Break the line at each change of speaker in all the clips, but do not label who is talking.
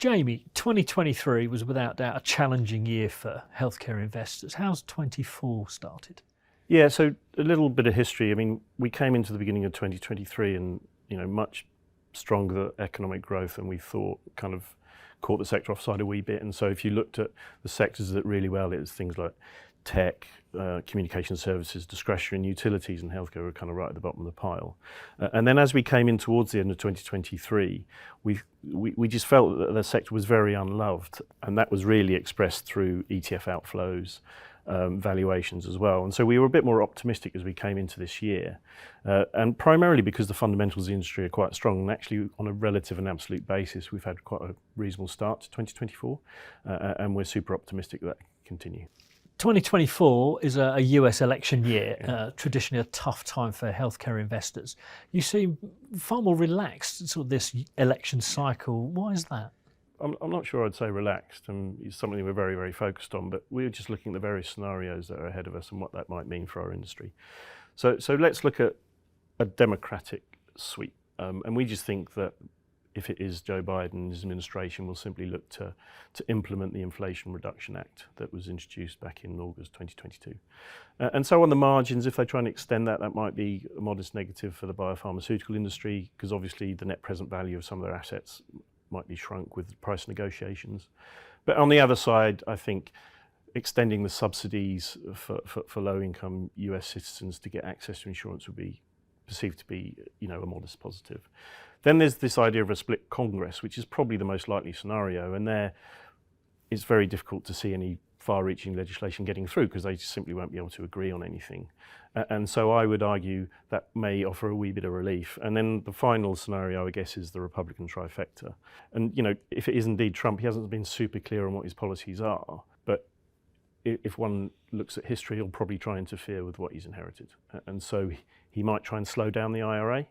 Jamie, 2023 was without doubt a challenging year for healthcare investors. How's 24 started?
Yeah, so a little bit of history. I mean, we came into the beginning of 2023 and, much stronger economic growth than we thought kind of caught the sector offside a wee bit. And so if you looked at the sectors that really well, it was things like tech, communication services, discretionary and utilities, and healthcare were kind of right at the bottom of the pile. And then as we came in towards the end of 2023, we just felt that the sector was very unloved, and that was really expressed through ETF outflows, valuations as well. And so we were a bit more optimistic as we came into this year, and primarily because the fundamentals of the industry are quite strong, and actually on a relative and absolute basis, we've had quite a reasonable start to 2024, and we're super optimistic that can continue.
2024 is a US election year, traditionally a tough time for healthcare investors. You seem far more relaxed sort of this election cycle. Why is that?
I'm not sure I'd say relaxed, and it's something we're very, very focused on, but we're just looking at the various scenarios that are ahead of us and what that might mean for our industry. So let's look at a democratic sweep, and we just think that if it is Joe Biden and his administration, will simply look to implement the Inflation Reduction Act that was introduced back in August 2022. And so on the margins, if they try and extend that, that might be a modest negative for the biopharmaceutical industry, because obviously the net present value of some of their assets might be shrunk with price negotiations. But on the other side, I think extending the subsidies for low-income US citizens to get access to insurance would be perceived to be, a modest positive. Then there's this idea of a split Congress, which is probably the most likely scenario, and there it's very difficult to see any far-reaching legislation getting through because they just simply won't be able to agree on anything. And so I would argue that may offer a wee bit of relief. And then the final scenario, I guess, is the Republican trifecta. And, if it is indeed Trump, he hasn't been super clear on what his policies are, but if one looks at history, he'll probably try and interfere with what he's inherited. And so he might try and slow down the IRA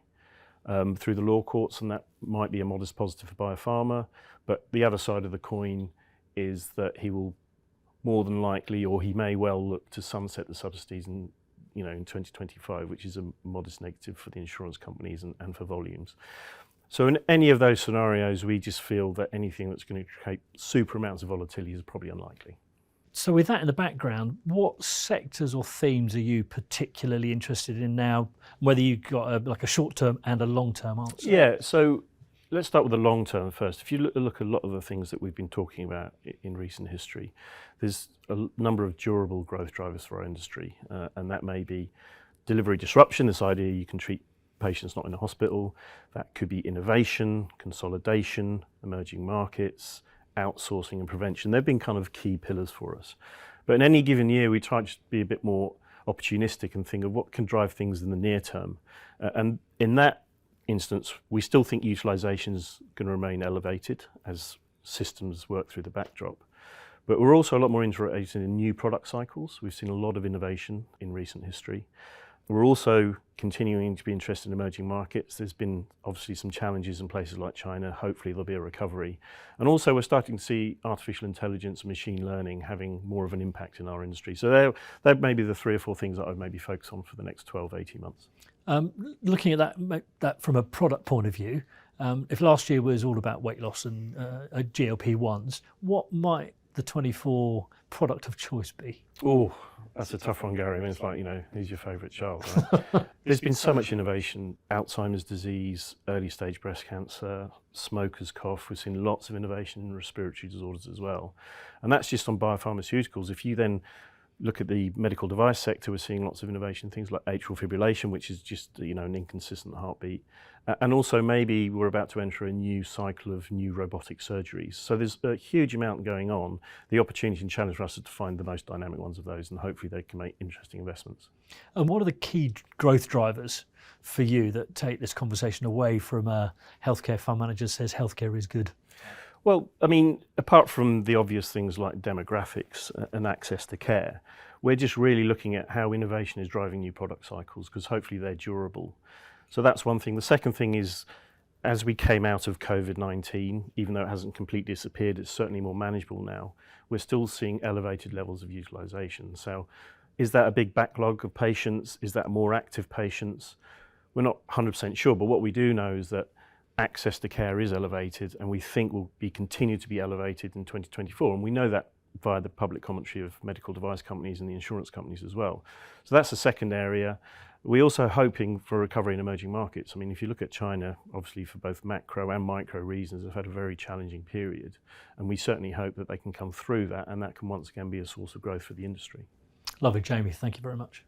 through the law courts, and that might be a modest positive for biopharma. But the other side of the coin is that he will more than likely, or he may well look to sunset the subsidies in 2025, which is a modest negative for the insurance companies and for volumes. So in any of those scenarios, we just feel that anything that's going to create super amounts of volatility is probably unlikely.
So with that in the background, what sectors or themes are you particularly interested in now, whether you've got a short-term and a long-term answer?
Yeah, so let's start with the long-term first. If you look at a lot of the things that we've been talking about in recent history, there's a number of durable growth drivers for our industry, and that may be delivery disruption, this idea you can treat patients not in a hospital. That could be innovation, consolidation, emerging markets, outsourcing and prevention. They've been kind of key pillars for us. But in any given year, we try to be a bit more opportunistic and think of what can drive things in the near term. And in that instance, we still think utilization is going to remain elevated as systems work through the backdrop. But we're also a lot more interested in new product cycles. We've seen a lot of innovation in recent history. We're also continuing to be interested in emerging markets. There's been obviously some challenges in places like China. Hopefully there'll be a recovery. And also we're starting to see artificial intelligence and machine learning having more of an impact in our industry. So they're maybe the 3 or 4 things that I would maybe focus on for the next 12, 18 months.
Looking at that from a product point of view, if last year was all about weight loss and GLP-1s, what might the 24 product of choice be?
Oh, that's a tough one, Gary. I mean, it's like, who's your favourite child, right? There's been so much innovation, Alzheimer's disease, early stage breast cancer, smoker's cough. We've seen lots of innovation in respiratory disorders as well. And that's just on biopharmaceuticals. If you then look at the medical device sector, we're seeing lots of innovation, things like atrial fibrillation, which is just an inconsistent heartbeat. And also maybe we're about to enter a new cycle of new robotic surgeries. So there's a huge amount going on. The opportunity and challenge for us is to find the most dynamic ones of those, and hopefully they can make interesting investments.
And what are the key growth drivers for you that take this conversation away from a healthcare fund manager says healthcare is good?
Well, I mean, apart from the obvious things like demographics and access to care, we're just really looking at how innovation is driving new product cycles, because hopefully they're durable. So that's one thing. The second thing is, as we came out of COVID-19, even though it hasn't completely disappeared, it's certainly more manageable now. We're still seeing elevated levels of utilization. So is that a big backlog of patients? Is that more active patients? We're not 100% sure, but what we do know is that access to care is elevated, and we think will be continue to be elevated in 2024. And we know that via the public commentary of medical device companies and the insurance companies as well. So that's the second area. We're also hoping for recovery in emerging markets. I mean, if you look at China, obviously for both macro and micro reasons, have had a very challenging period. And we certainly hope that they can come through that, and that can once again be a source of growth for the industry.
Lovely, Jamie. Thank you very much.